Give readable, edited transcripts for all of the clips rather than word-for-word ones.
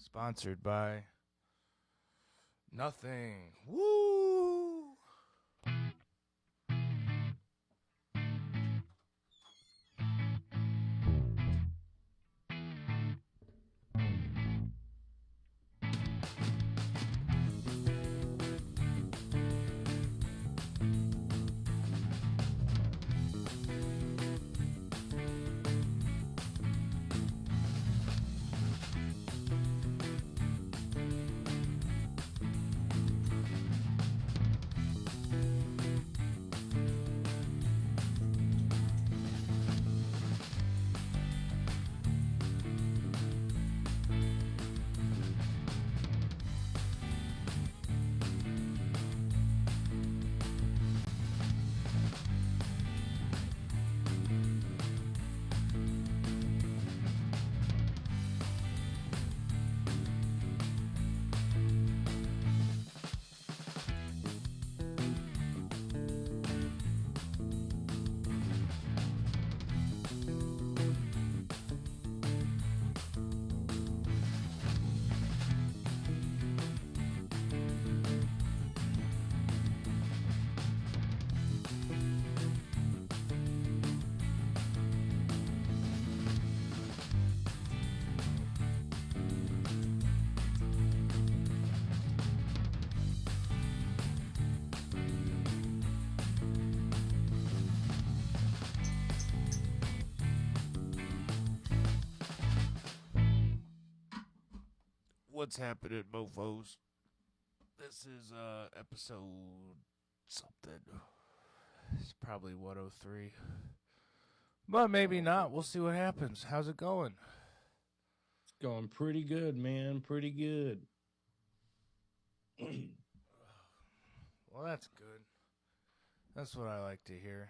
Sponsored by nothing. Woo! What's happening, mofos? This is episode something. It's probably 103. But maybe not. We'll see what happens. How's it going? It's going pretty good, man. Pretty good. Well, that's good. That's what I like to hear.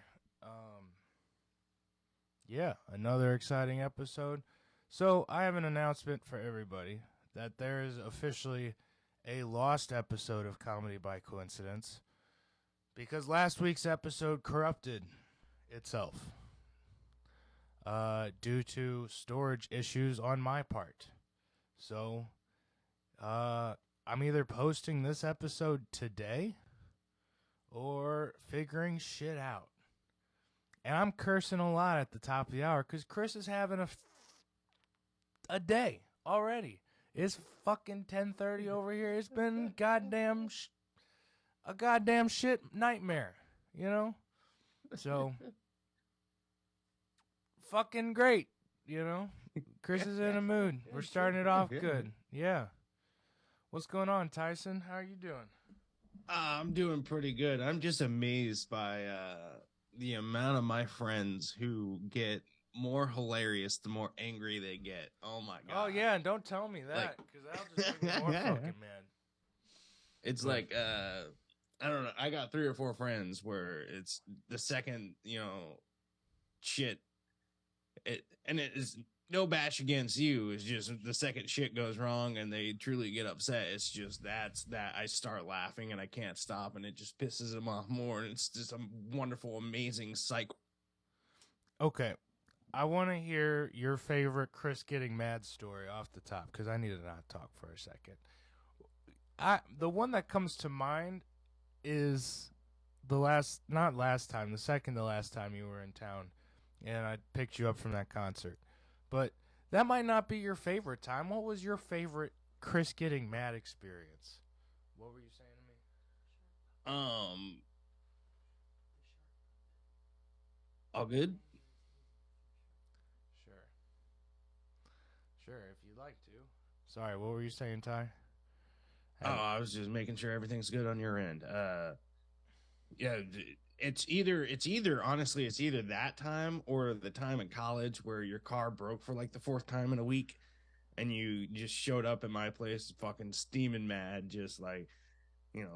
Yeah, another exciting episode. So, I have an announcement for everybody that there is officially a lost episode of Comedy by Coincidence because last week's episode corrupted itself due to storage issues on my part. So, I'm either posting this episode today or figuring shit out. And I'm cursing a lot at the top of the hour because Chris is having a day already. It's fucking 10:30 over here. It's been a goddamn shit nightmare, you know? So, fucking great, you know? Chris is in a mood. We're starting it off good. Yeah. What's going on, Tyson? How are you doing? I'm doing pretty good. I'm just amazed by the amount of my friends who get more hilarious the more angry they get. Oh my god. Oh yeah, and don't tell me that because that'll just make me more fucking mad. It's like I don't know. I got 3 or 4 friends where it's the second, shit. And it is no bash against you. It's just the second shit goes wrong and they truly get upset. It's just that I start laughing and I can't stop and it just pisses them off more. And it's just a wonderful, amazing cycle. Okay. I want to hear your favorite Chris getting mad story off the top because I need to not talk for a second. The one that comes to mind is the second to last time you were in town and I picked you up from that concert. But that might not be your favorite time. What was your favorite Chris getting mad experience? What were you saying to me? All good? Sure, if you'd like to. Sorry, what were you saying, Ty? I was just making sure everything's good on your end. Yeah, it's either honestly, it's either that time or the time in college where your car broke for like the 4th time in a week and you just showed up at my place fucking steaming mad, just like,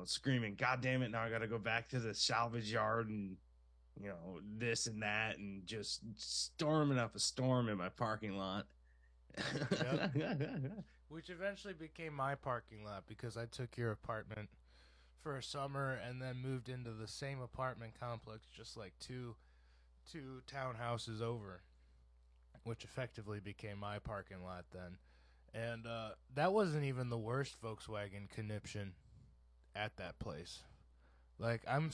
screaming, God damn it, now I gotta go back to the salvage yard and this and that, and just storming up a storm in my parking lot. Yep. Which eventually became my parking lot because I took your apartment for a summer and then moved into the same apartment complex just like two townhouses over, which effectively became my parking lot then. And that wasn't even the worst Volkswagen conniption at that place. Like I'm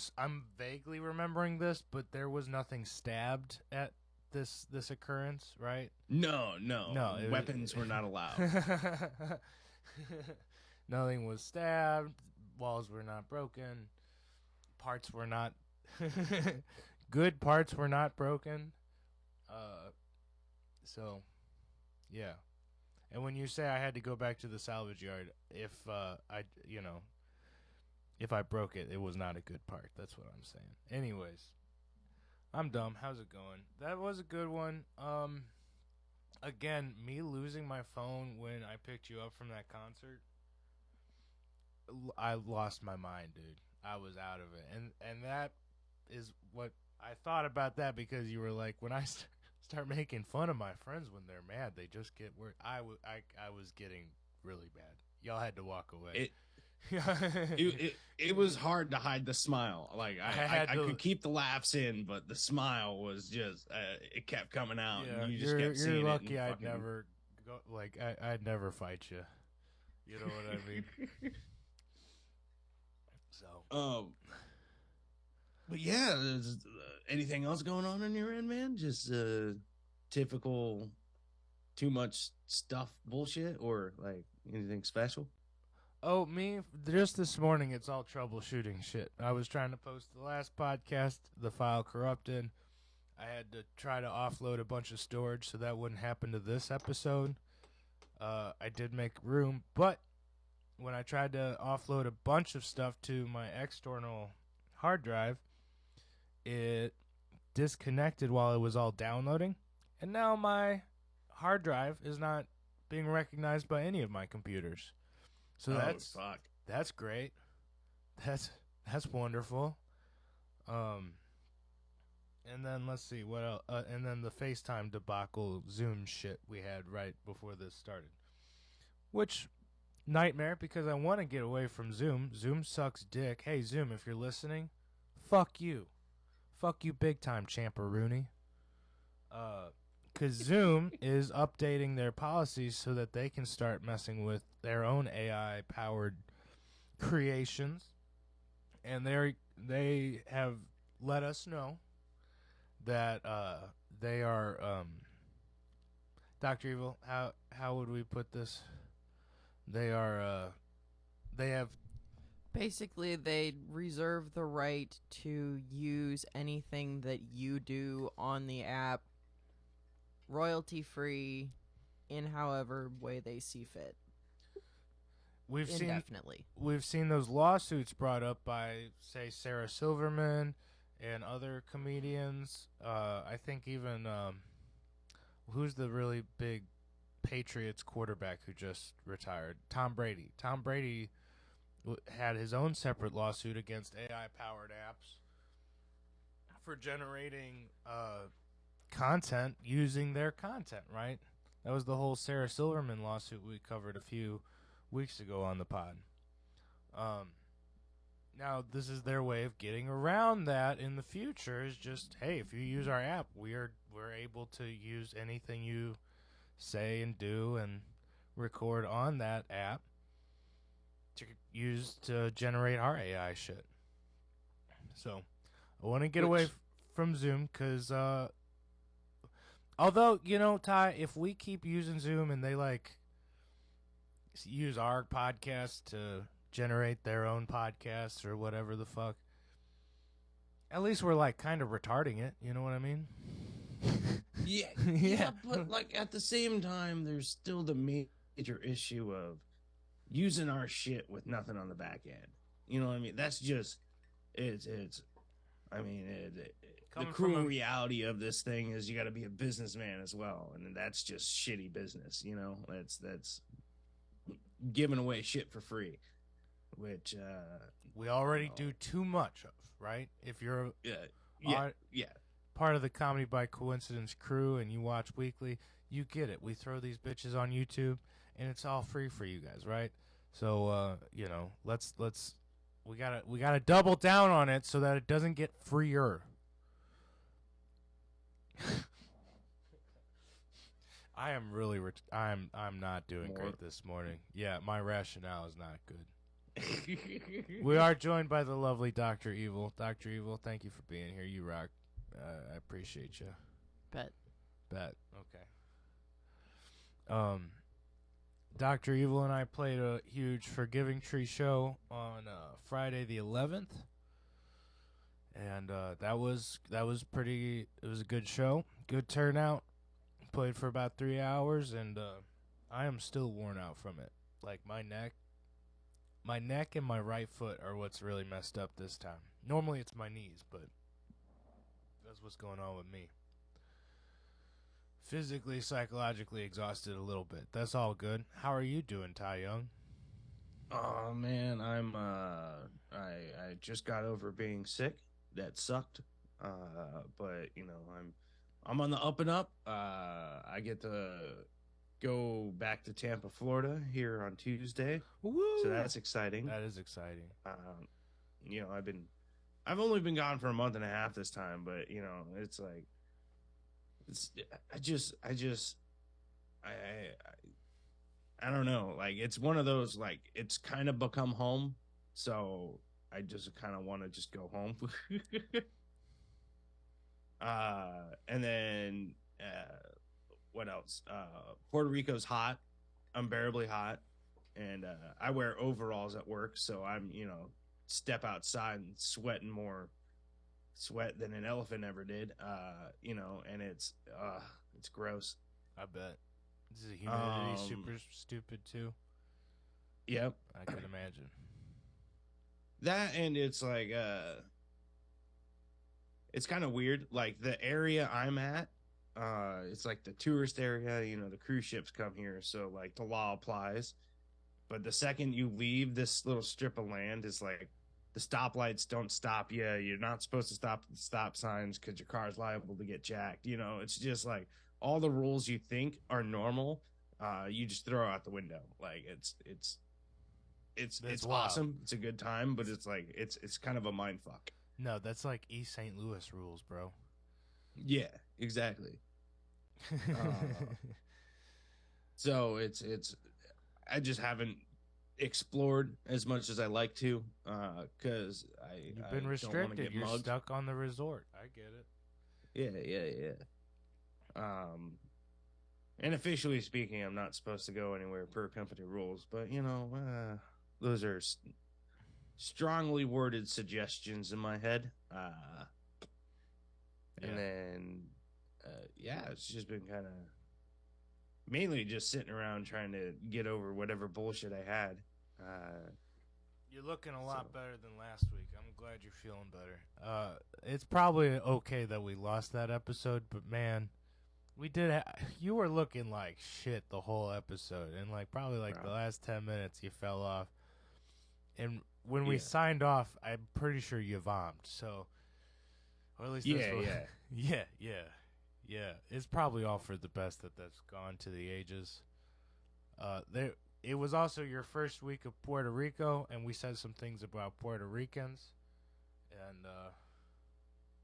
vaguely remembering this, but there was nothing stabbed at this occurrence, right? No, weapons were not allowed. Nothing was stabbed. Walls were not broken. Parts were not good. Parts were not broken. So, yeah. And when you say I had to go back to the salvage yard, if if I broke it, it was not a good part. That's what I'm saying. Anyways, I'm dumb. How's it going? That was a good one. Again, me losing my phone when I picked you up from that concert, I lost my mind, dude. I was out of it, and that is what I thought about that because you were like, when I start making fun of my friends when they're mad, they just get worse. I was getting really bad. Y'all had to walk away. It was hard to hide the smile. Like I could keep the laughs in, but the smile was just it kept coming out. Yeah, and you just kept seeing you're lucky it. I'd never go. Like I'd never fight you. You know what I mean? So. But yeah, anything else going on your end, man? Just typical, too much stuff bullshit, or like anything special? Oh, me, just this morning, it's all troubleshooting shit. I was trying to post the last podcast, the file corrupted. I had to try to offload a bunch of storage so that wouldn't happen to this episode. I did make room, but when I tried to offload a bunch of stuff to my external hard drive, it disconnected while it was all downloading, and now my hard drive is not being recognized by any of my computers. So that's great. That's wonderful. And then let's see what else. And then the FaceTime debacle Zoom shit we had right before this started, which nightmare because I want to get away from Zoom. Zoom sucks dick. Hey Zoom, if you're listening, fuck you big time, Champeroonie. Because Zoom is updating their policies so that they can start messing with their own AI-powered creations. And they have let us know that they are... Dr. Evil, how would we put this? They are... they have... Basically, they reserve the right to use anything that you do on the app royalty-free in however way they see fit. We've Indefinitely. seen those lawsuits brought up by, say, Sarah Silverman and other comedians. I think even who's the really big Patriots quarterback who just retired? Tom Brady. Tom Brady had his own separate lawsuit against AI-powered apps for generating content using their content, right? That was the whole Sarah Silverman lawsuit we covered a few weeks ago on the pod. Now, this is their way of getting around that in the future is just, hey, if you use our app, we're able to use anything you say and do and record on that app to use to generate our AI shit. So, I want to get away from Zoom because, although, you know, Ty, if we keep using Zoom and they, like, use our podcast to generate their own podcasts or whatever the fuck, at least we're, like, kind of retarding it. You know what I mean? Yeah, but, like, at the same time, there's still the major issue of using our shit with nothing on the back end. You know what I mean? That's just it's I mean, the cruel reality of this thing is you got to be a businessman as well, and that's just shitty business. You know, that's giving away shit for free, which we already do too much of, right? If you're yeah part of the Comedy by Coincidence crew and you watch weekly, you get it. We throw these bitches on YouTube and it's all free for you guys, right? So you know, let's we gotta double down on it so that it doesn't get freer. I am really. I'm not doing More. great this morning. Yeah, my rationale is not good. We are joined by the lovely Dr. Evil. Dr. Evil, thank you for being here. You rock. I appreciate you. Bet. Okay. Dr. Evil and I played a huge Forgiving Tree show on Friday the 11th, and that was pretty. It was a good show, good turnout. Played for about 3 hours, and I am still worn out from it. Like my neck and my right foot are what's really messed up this time. Normally it's my knees, but that's what's going on with me. Physically, psychologically exhausted a little bit. That's all good. How are you doing, Ty Young? Oh man, I'm I just got over being sick. That sucked. But you know, I'm on the up and up. I get to go back to Tampa, Florida here on Tuesday. Woo! So that's exciting. That is exciting. You know, I've only been gone for a month and a half this time, but you know, it's like I don't know. Like it's one of those like it's kind of become home, so I just kind of want to just go home. And then what else? Puerto Rico's hot, unbearably hot, and I wear overalls at work, so I'm step outside and sweating more sweat than an elephant ever did. And it's gross. I bet. This is humidity super stupid too. Yep. I could imagine. That and it's like it's kind of weird. Like the area I'm at, it's like the tourist area, the cruise ships come here, so like the law applies. But the second you leave this little strip of land, is like the stoplights don't stop you. You're not supposed to stop at the stop signs because your car's liable to get jacked. It's just like all the rules you think are normal, you just throw out the window. Like it's awesome. It's a good time, but it's like it's kind of a mind fuck. No, that's like East St. Louis rules, bro. Yeah, exactly. So it's I just haven't explored as much as I like to, because you've been restricted. You're stuck on the resort. I get it. Yeah. And officially speaking, I'm not supposed to go anywhere per company rules, but those are strongly worded suggestions in my head. And then it's just been kind of mainly just sitting around trying to get over whatever bullshit I had. You're looking a lot better than last week. I'm glad you're feeling better. It's probably okay that we lost that episode, but man, we did. You were looking like shit the whole episode, and like probably like the last 10 minutes you fell off. And when we signed off, I'm pretty sure you vomed. So, or at least yeah. It's probably all for the best that's gone to the ages. It was also your first week of Puerto Rico, and we said some things about Puerto Ricans, and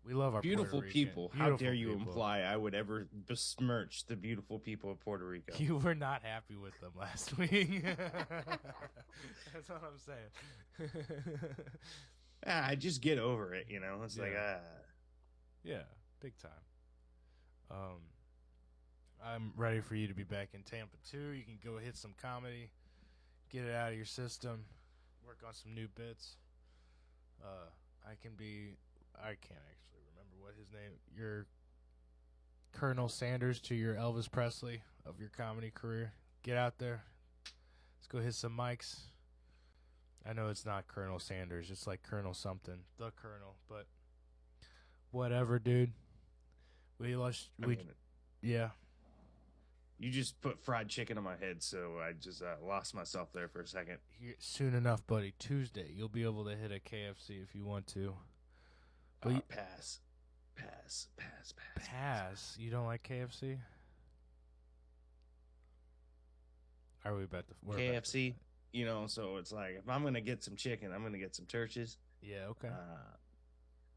we love our beautiful Puerto Rican. People. How dare you imply I would ever besmirch the beautiful people of Puerto Rico? You were not happy with them last week. That's what I'm saying. I just get over it, It's like yeah, big time. I'm ready for you to be back in Tampa too. You can go hit some comedy, get it out of your system, work on some new bits. I can't actually remember what his name. Your Colonel Sanders to your Elvis Presley of your comedy career. Get out there. Let's go hit some mics. I know it's not Colonel Sanders. It's like Colonel something. The Colonel. But whatever, dude. Yeah. You just put fried chicken on my head, so I just lost myself there for a second. Soon enough, buddy. Tuesday, you'll be able to hit a KFC if you want to. But pass. You don't like KFC? Are we about to KFC? So it's like if I'm gonna get some chicken, I'm gonna get some Churches. Yeah, okay.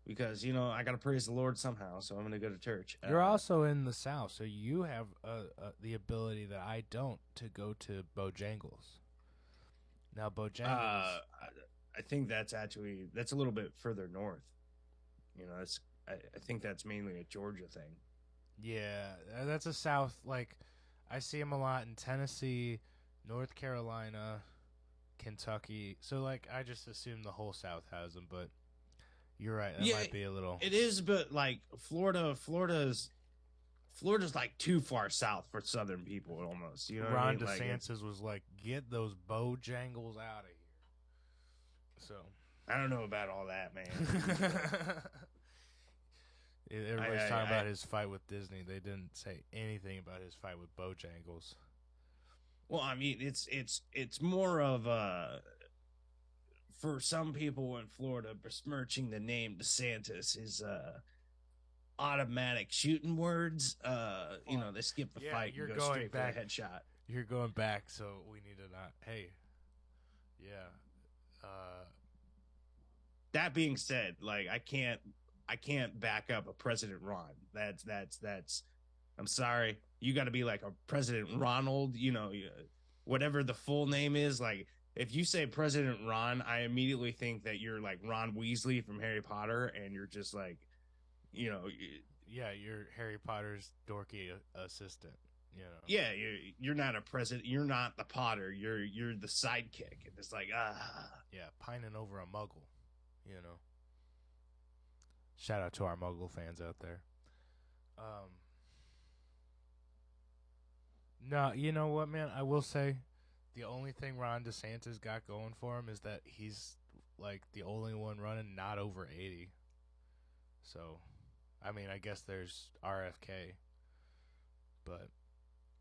because I got to praise the Lord somehow. So I'm going to go to church. You're also in the South, so you have the ability that I don't to go to Bojangles. Now, Bojangles. I think that's a little bit further north. That's I think that's mainly a Georgia thing. Yeah, that's a South. Like, I see them a lot in Tennessee, North Carolina, Kentucky. So, like, I just assume the whole South has them, but you're right. That might be a little. It is, but like Florida's like too far south for Southern people almost. You know what I Ron mean? DeSantis was like, "Get those Bojangles out of here." So I don't know about all that, man. Everybody's talking about his fight with Disney. They didn't say anything about his fight with Bojangles. Well, I mean, it's more of for some people in Florida, besmirching the name DeSantis is automatic shooting words. They skip the fight and go straight for the headshot. You're going back, so we need to not. Hey, yeah. That being said, like I can't back up a President Ron. That's. I'm sorry. You got to be like a President Ronald. Whatever the full name is. Like if you say President Ron, I immediately think that you're like Ron Weasley from Harry Potter, and you're just like, yeah, you're Harry Potter's dorky assistant. Yeah, you're not a president. You're not the Potter. You're the sidekick. And it's like yeah, pining over a Muggle. Shout out to our Muggle fans out there. No, you know what, man? I will say the only thing Ron DeSantis got going for him is that he's like the only one running not over 80. So, I mean, I guess there's RFK, but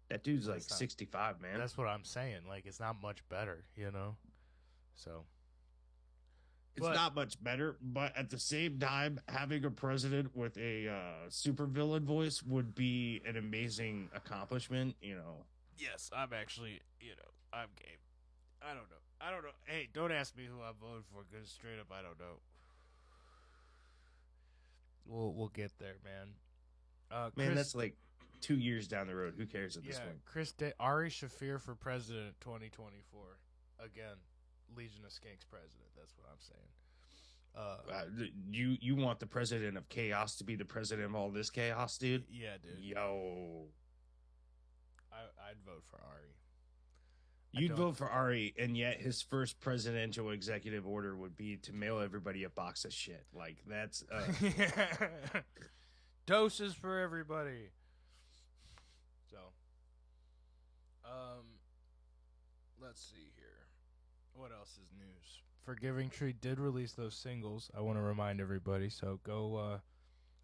that dude's like 65, man. That's what I'm saying. Like, it's not much better, So. It's not much better, but at the same time, having a president with a supervillain voice would be an amazing accomplishment, Yes, I'm actually, I'm game. I don't know. Hey, don't ask me who I'm voting for, because straight up, I don't know. We'll get there, man. Man, that's like 2 years down the road. Who cares at this point? Ari Shafir for president 2024. Again. Legion of Skanks president. That's what I'm saying. You want the president of chaos to be the president of all this chaos, dude? Yeah, dude. Yo, I'd vote for Ari. You'd vote for Ari, and yet his first presidential executive order would be to mail everybody a box of shit. Like that's doses for everybody. So, let's see here. What else is news? Forgiving Tree did release those singles. I want to remind everybody. So go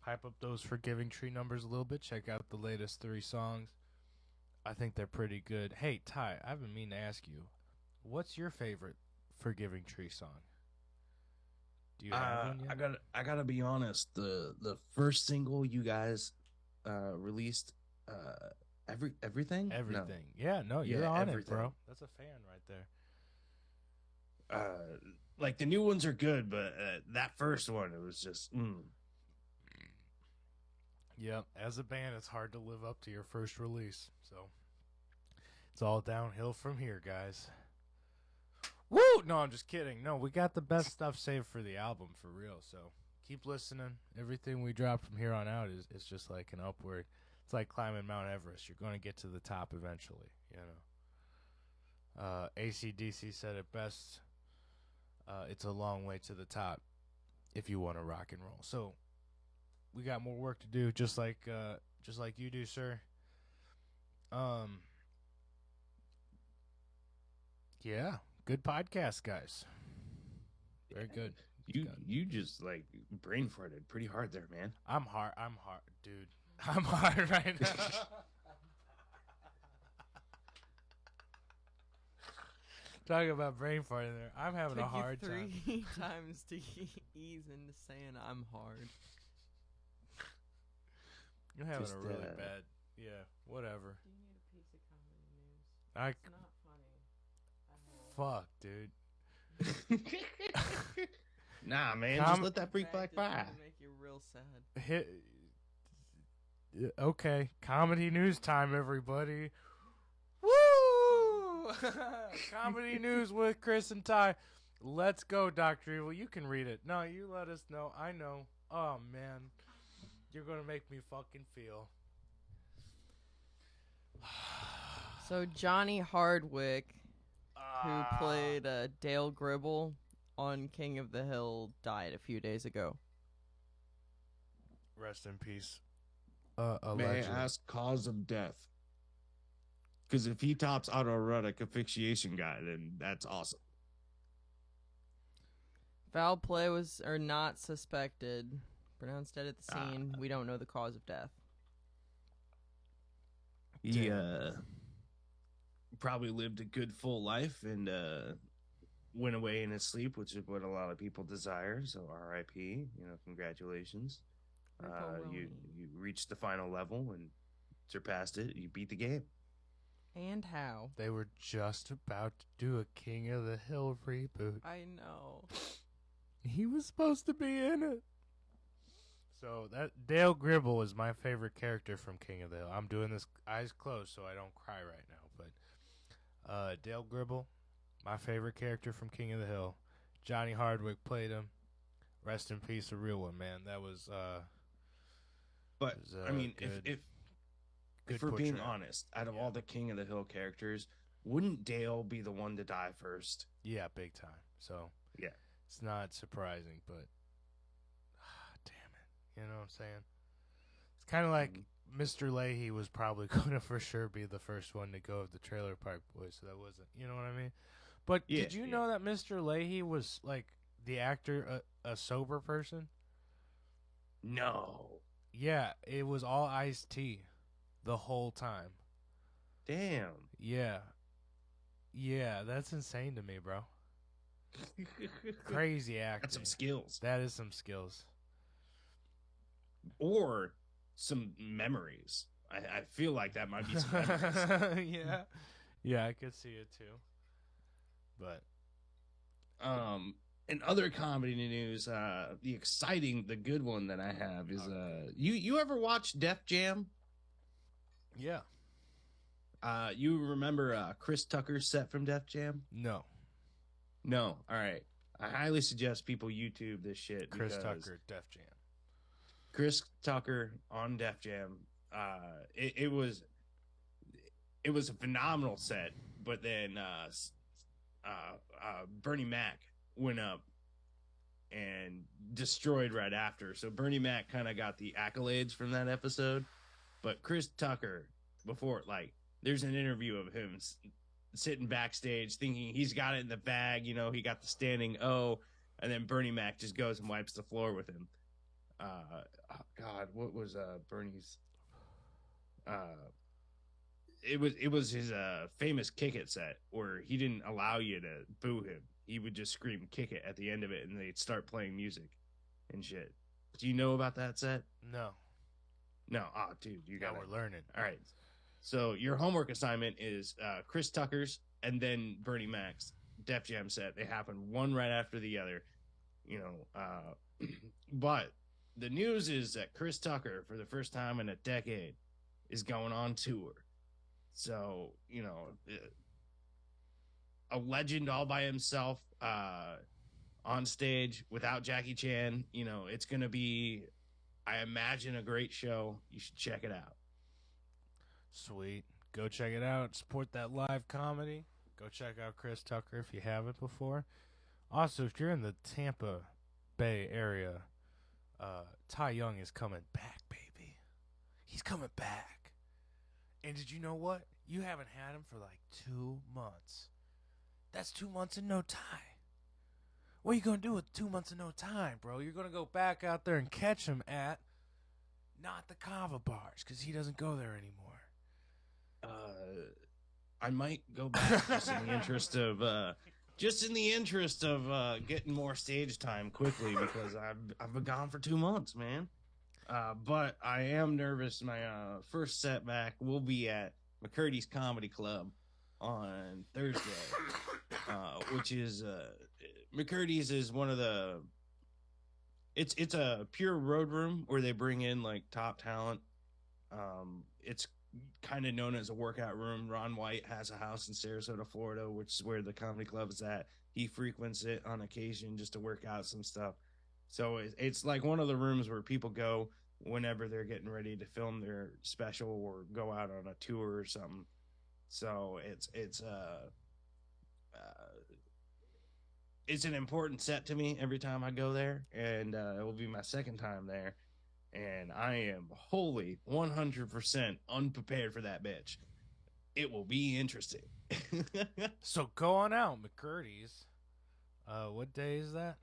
hype up those Forgiving Tree numbers a little bit. Check out the latest 3 songs. I think they're pretty good. Hey, Ty, I've been meaning to ask you, what's your favorite Forgiving Tree song? Do you have one yet? I gotta be honest. The first single you guys released, everything. Everything. No. Yeah, no, you're on everything. It, bro. That's a fan right there. Like the new ones are good, but that first one, it was just. Yep, as a band, it's hard to live up to your first release, so it's all downhill from here, guys. Woo! No, I'm just kidding. No, we got the best stuff saved for the album, for real. So keep listening. Everything we drop from here on out is just like an upward. It's like climbing Mount Everest. You're going to get to the top eventually. AC/DC said it best. It's a long way to the top if you want to rock and roll. So we got more work to do, just like you do, sir. Yeah, good podcast, guys. Very good. You just like brain farted pretty hard there, man. I'm hard, dude. I'm hard right now. Talking about brain farting there. I'm having a hard time. 3 times to ease into saying I'm hard. You're having a really bad. Yeah, whatever. Do you need a piece of comedy news? It's not funny. Fuck, dude. Nah, man, just let that freak back by. Make real sad. Okay, comedy news time, everybody. Woo! Comedy news with Chris and Ty. Let's go, Dr. Evil. You can read it. No, you let us know. I know. Oh, man. You're going to make me fucking feel. So Johnny Hardwick, who played Dale Gribble on King of the Hill, died a few days ago. Rest in peace. May I ask cause of death? Because if he tops autoerotic asphyxiation guy, then that's awesome. Foul play was not suspected. Pronounced dead at the scene. We don't know the cause of death. He probably lived a good full life and went away in his sleep, which is what a lot of people desire. So R.I.P. You know, congratulations. You reached the final level and surpassed it. You beat the game. And how? They were just about to do a King of the Hill reboot. I know. He was supposed to be in it. So that Dale Gribble is my favorite character from King of the Hill. I'm doing this eyes closed so I don't cry right now. But Dale Gribble, my favorite character from King of the Hill. Johnny Hardwick played him. Rest in peace, a real one, man. That was. But I mean, good, if we're being honest, out of all the King of the Hill characters, wouldn't Dale be the one to die first? Yeah, big time. So yeah, it's not surprising, but damn it, you know what I'm saying? It's kind of like Mr. Leahy was probably going to for sure be the first one to go of the Trailer Park Boys, so that wasn't, you know what I mean? But did you know that Mr. Leahy was like the actor, a sober person? No. Yeah, it was all iced tea the whole time. Damn. Yeah. Yeah, that's insane to me, bro. Crazy acting. That's some skills. That is some skills. Or some memories. I feel like that might be some memories. Yeah. Yeah, I could see it too. But in other comedy news, the good one that I have is you ever watch Def Jam? Yeah. You remember Chris Tucker's set from Def Jam? No. All right. I highly suggest people YouTube this shit. Chris Tucker, Def Jam. Chris Tucker on Def Jam. It was a phenomenal set, but then Bernie Mac went up and destroyed right after. So Bernie Mac kind of got the accolades from that episode, but Chris Tucker, before, like, there's an interview of him sitting backstage thinking he's got it in the bag, you know, he got the standing O, and then Bernie Mac just goes and wipes the floor with him. God, what was Bernie's? It was his famous kick it set where he didn't allow you to boo him. He would just scream kick it at the end of it, and they'd start playing music and shit. Do you know about that set? No. Oh, dude, you got. We're learning. All right. So your homework assignment is Chris Tucker's and then Bernie Mac's Def Jam set. They happen one right after the other, you know. But the news is that Chris Tucker, for the first time in a decade, is going on tour. So, you know, a legend all by himself on stage without Jackie Chan. You know, it's going to be, I imagine, a great show. You should check it out. Sweet. Go check it out. Support that live comedy. Go check out Chris Tucker if you haven't before. Also, if you're in the Tampa Bay area, Ty Young is coming back, baby. He's coming back. And did you know what? You haven't had him for like 2 months. That's 2 months and no time. What are you going to do with 2 months and no time, bro? You're going to go back out there and catch him at not the Kava bars because he doesn't go there anymore. I might go back just in the interest of getting more stage time quickly because I've been gone for 2 months, man. But I am nervous. My first setback will be at McCurdy's Comedy Club on Thursday, which is McCurdy's is one of the It's a pure road room where they bring in like top talent. It's kind of known as a workout room. Ron White has a house in Sarasota, Florida, which is where the comedy club is at. He frequents it on occasion just to work out some stuff. So it's like one of the rooms where people go whenever they're getting ready to film their special or go out on a tour or something. So it's an important set to me every time I go there, and it will be my second time there, and I am wholly 100% unprepared for that bitch. It will be interesting. So go on out, McCurdy's. What day is that?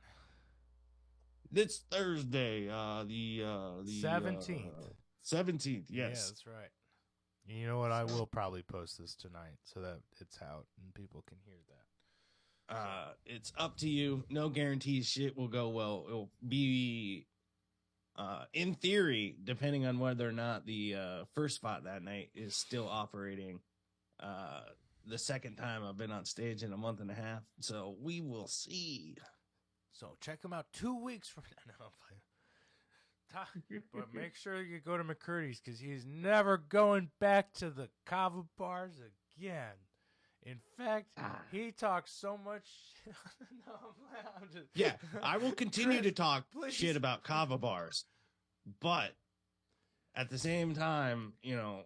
This Thursday, the 17th. 17th, yes. Yeah, that's right. You know what? I will probably post this tonight so that it's out and people can hear that. It's up to you. No guarantees shit will go well. It'll be, in theory, depending on whether or not the first spot that night is still operating. The second time I've been on stage in a month and a half, so we will see. So check him out 2 weeks from now. No, but make sure you go to McCurdy's because he's never going back to the kava bars again. In fact, he talks so much shit. No, I'm just... Yeah, I will continue to talk shit about kava bars, but at the same time, you know,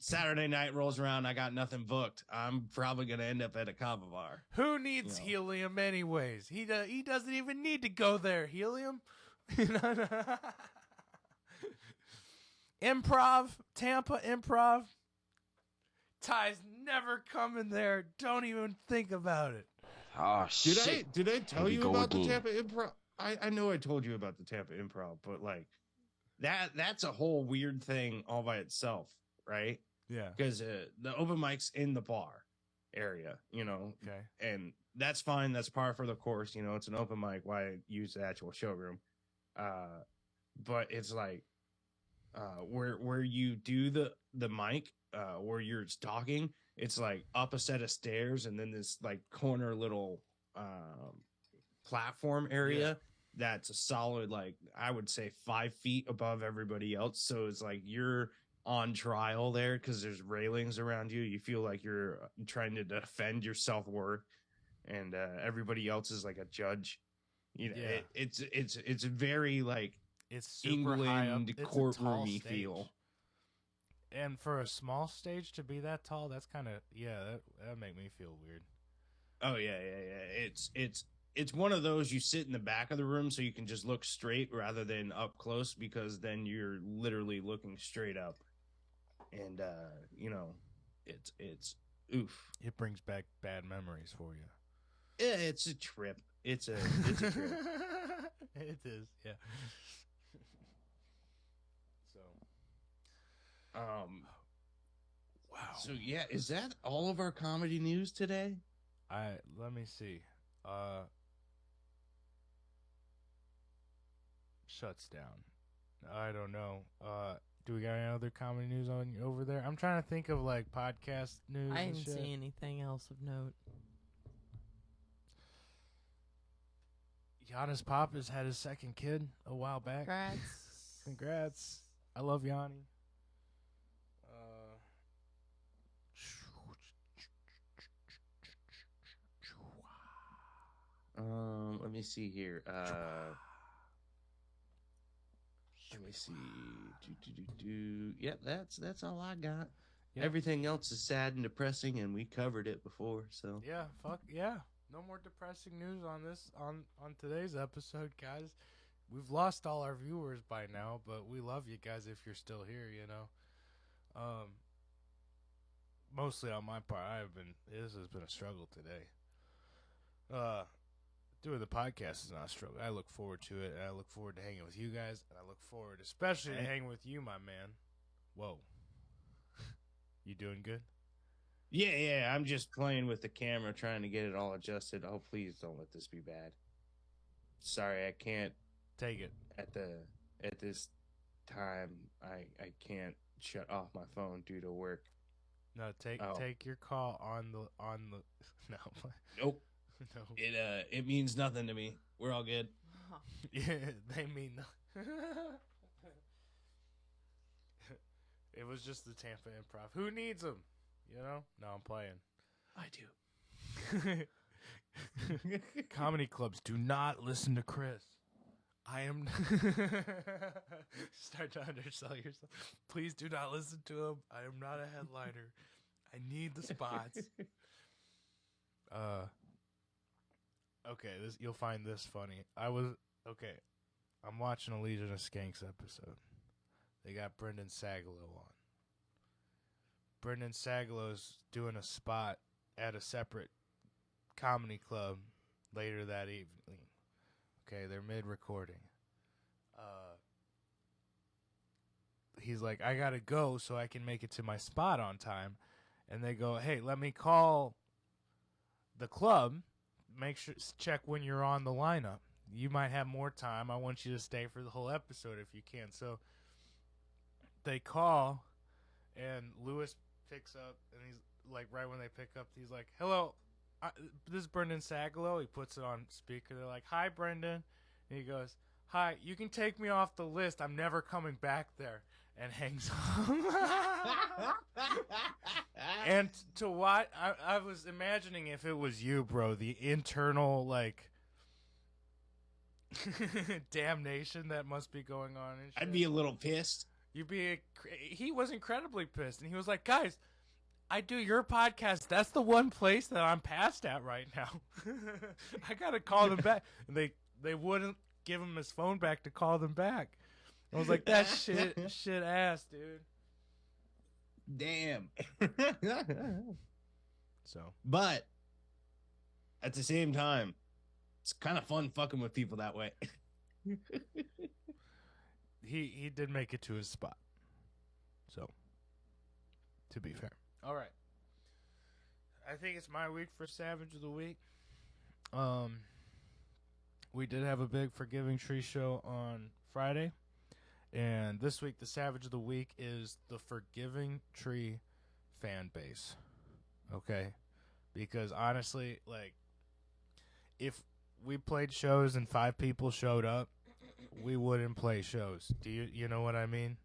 Saturday night rolls around, I got nothing booked. I'm probably going to end up at a kava bar. Who needs helium anyways? He doesn't even need to go there. Helium? Improv, Tampa Improv. Ty's never coming there. Don't even think about it. Oh shit! Did I tell you about the Tampa Improv? I know I told you about the Tampa Improv, but like that's a whole weird thing all by itself, right? Yeah. Because the open mic's in the bar area, you know. Okay. And that's fine. That's par for the course. You know, it's an open mic. Why use the actual showroom? But it's like where you do the mic, where you're talking, it's like up a set of stairs and then this like corner little platform area that's a solid, like I would say 5 feet above everybody else. So it's like you're on trial there because there's railings around you. You feel like you're trying to defend your self-worth, and everybody else is like a judge. You know, it's very like it's super high up. It's courtroomy feel. And for a small stage to be that tall, that's kind of that make me feel weird. Oh yeah. It's one of those you sit in the back of the room so you can just look straight rather than up close, because then you're literally looking straight up. And you know, it's oof. It brings back bad memories for you. Yeah, it's a trip. It's a trip. It is, yeah. So, wow. So yeah, is that all of our comedy news today? Let me see. Shuts down. I don't know. Do we got any other comedy news on over there? I'm trying to think of like podcast news. I and didn't shit. see anything else of note. Giannis Pop has had his second kid a while back. Congrats. I love Yanni. Let me see here. Let me see. Yep, that's all I got. Yep. Everything else is sad and depressing, and we covered it before. So yeah, fuck yeah. No more depressing news on this on today's episode, guys. We've lost all our viewers by now, but we love you guys if you're still here. You know, mostly on my part, this has been a struggle today. Doing the podcast is not a struggle. I look forward to it, and I look forward to hanging with you guys, and I look forward especially to hanging with you, my man. Whoa. You doing good? Yeah, I'm just playing with the camera, trying to get it all adjusted. Oh, please don't let this be bad. Sorry, I can't take it. At this time, I can't shut off my phone due to work. No, take your call on the no. Nope. No. It means nothing to me. We're all good. Oh, Yeah, they mean It was just the Tampa Improv. Who needs them? You know? No, I'm playing. I do. Comedy clubs, do not listen to Chris. I am. Start to undersell yourself. Please do not listen to him. I am not a headliner. I need the spots. Okay, you'll find this funny. I'm watching a Legion of Skanks episode. They got Brendan Sagalow on. Brendan Sagalow's doing a spot at a separate comedy club later that evening. Okay, they're mid-recording. He's like, I gotta go so I can make it to my spot on time. And they go, hey, let me call the club. Check when you're on the lineup. You might have more time. I want you to stay for the whole episode if you can. So they call, and Lewis picks up, and he's like, right when they pick up, he's like, hello, this is Brendan Sagalow. He puts it on speaker. They're like, hi, Brendan. And he goes, hi, you can take me off the list. I'm never coming back there. And hangs up. And to what? I was imagining if it was you, bro, the internal, like, damnation that must be going on. And shit. I'd be a little pissed. He was incredibly pissed. And he was like, guys, I do your podcast. That's the one place that I'm passed at right now. I got to call them back. And they wouldn't give him his phone back to call them back. I was like, that shit ass, dude. Damn. So, but at the same time, it's kind of fun fucking with people that way. he did make it to his spot. So, to be fair. All right. I think it's my week for Savage of the Week. We did have a big Forgiving Tree show on Friday. And this week, the Savage of the Week is the Forgiving Tree fan base. Okay? Because honestly, like, if we played shows and 5 people showed up, we wouldn't play shows. Do you know what I mean?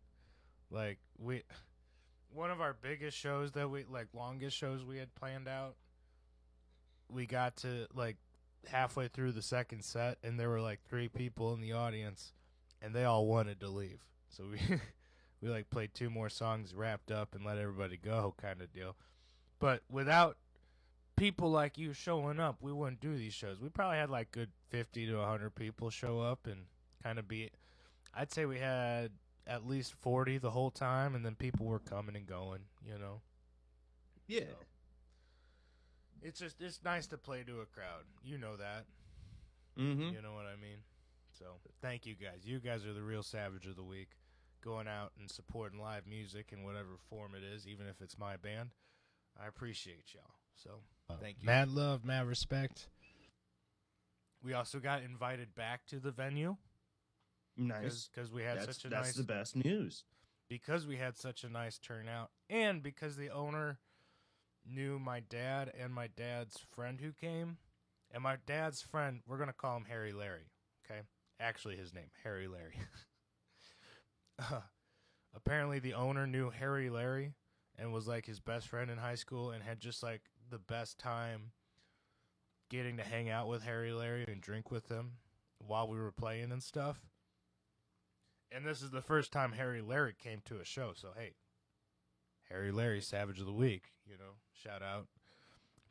Like, one of our biggest shows that longest shows we had planned out, we got to, like, halfway through the second set, and there were, like, 3 people in the audience. And they all wanted to leave. So we like played 2 more songs, wrapped up, and let everybody go kind of deal. But without people like you showing up, we wouldn't do these shows. We probably had like good 50 to 100 people show up and kind of I'd say we had at least 40 the whole time, and then people were coming and going, you know? Yeah. So, it's nice to play to a crowd. You know that. Mm-hmm. You know what I mean? So, thank you guys. You guys are the real Savage of the Week. Going out and supporting live music in whatever form it is, even if it's my band. I appreciate y'all. So, thank you. Mad love, mad respect. We also got invited back to the venue. Nice. Because we had That's the best news. Because we had such a nice turnout. And because the owner knew my dad and my dad's friend who came. And my dad's friend, we're going to call him Harry Larry. Okay? Actually, his name, Harry Larry. Apparently, the owner knew Harry Larry and was like his best friend in high school and had just like the best time getting to hang out with Harry Larry and drink with him while we were playing and stuff. And this is the first time Harry Larry came to a show. So, hey, Harry Larry, Savage of the Week, you know, shout out.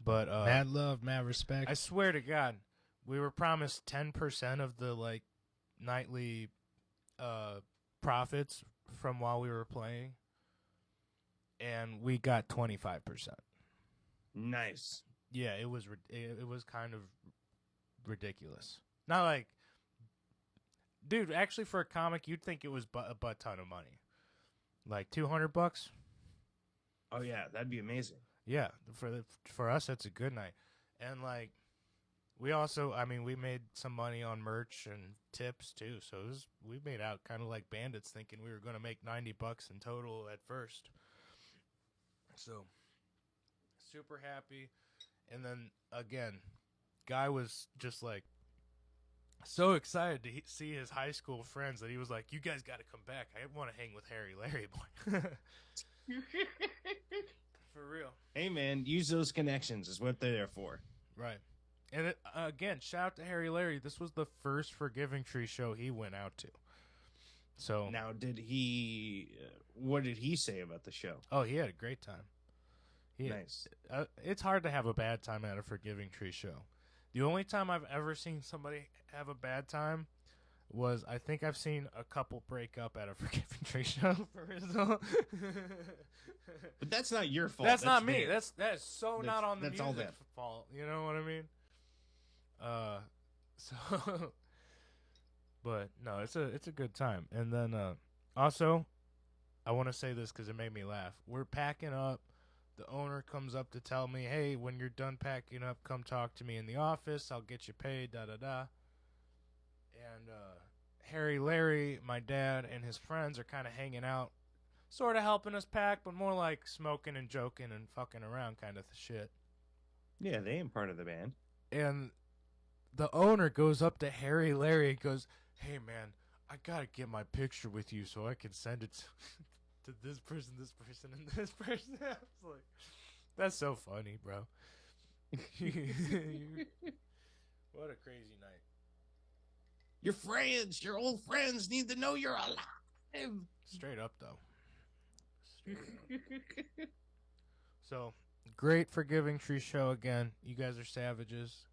But mad love, mad respect. I swear to God, we were promised 10% of the like nightly profits from while we were playing, and we got 25%. Nice. Yeah, it was kind of ridiculous. Not like, dude, actually for a comic, you'd think it was a butt ton of money, like $200. Oh yeah, that'd be amazing. Yeah, for us, that's a good night, and like. We also, I mean, we made some money on merch and tips too. So we made out kind of like bandits, thinking we were going to make $90 in total at first. So super happy. And then again, guy was just like so excited to see his high school friends that he was like, "You guys got to come back. I want to hang with Harry Larry, boy." For real. Hey, man, use those connections is what they're there for. Right. And again, shout out to Harry Larry. This was the first Forgiving Tree show he went out to. So Now, did he? What did he say about the show? oh, he had a great time. Nice. It's hard to have a bad time at a Forgiving Tree show. The only time I've ever seen somebody have a bad time was I think I've seen a couple break up at a Forgiving Tree show. For real. But that's not your fault. That's not me. theirs. That is so not on the that's all music's them. fault. You know what I mean? So, but no, it's a good time. And then also, I want to say this because it made me laugh. We're packing up. The owner comes up to tell me, "Hey, when you're done packing up, come talk to me in the office. I'll get you paid." Da da da. And Harry, Larry, my dad, and his friends are kind of hanging out, sort of helping us pack, but more like smoking and joking and fucking around kind of shit. Yeah, they ain't part of the band. And the owner goes up to Harry, Larry, and goes, "Hey, man, I gotta get my picture with you so I can send it to this person, and this person." I was like, that's so funny, bro. What a crazy night. Your friends, your old friends need to know you're alive. Straight up, though. Straight up. So, great Forgiving Tree show again. You guys are savages.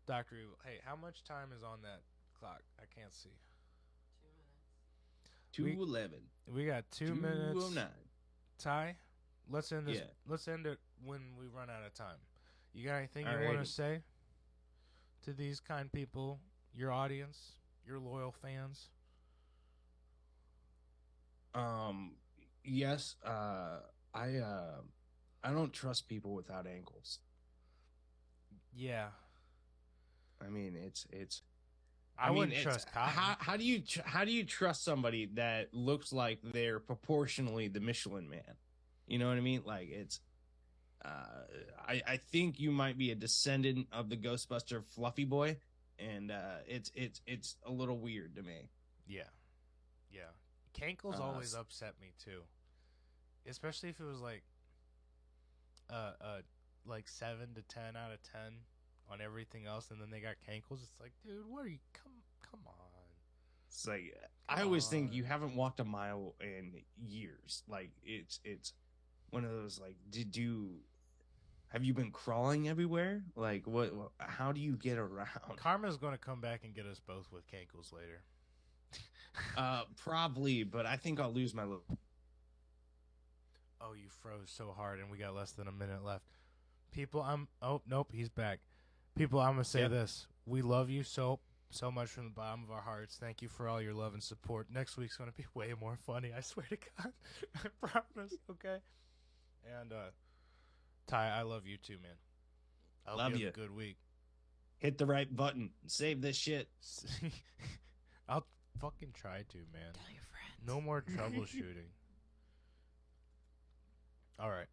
Dr. Evil. Hey, how much time is on that clock? I can't see. 2:11. We got 2 minutes. 2:09. Ty, let's end this. Yeah. Let's end it when we run out of time. You got anything you want to Alrighty. say to these kind people, your audience, your loyal fans? Yes. I don't trust people without ankles. Yeah, I mean, it's. I mean, wouldn't it's- trust Cotton. How do you trust somebody that looks like they're proportionally the Michelin Man? You know what I mean? Like it's. I think you might be a descendant of the Ghostbuster Fluffy Boy, and it's a little weird to me. Yeah, yeah. Cankles always s- upset me too, especially if it was like, like 7 to 10 out of 10 on everything else, and then they got cankles. It's like, dude, what are you? Come on. It's like I always think on. you haven't walked a mile in years. Like it's one of those like have you been crawling everywhere? Like what how do you get around? Karma's gonna come back and get us both with cankles later. Probably, but I think I'll lose my little. Oh, you froze so hard, and we got less than a minute left. People, oh nope, he's back. People, I'm gonna say Yep. this: we love you so much from the bottom of our hearts. Thank you for all your love and support. Next week's gonna be way more funny. I swear to God, I promise. Okay. And Ty, I love you too, man. I hope Love you. you. Have a good week. Hit the right button. Save this shit. I'll fucking try to, man. Tell your friends. No more troubleshooting. All right.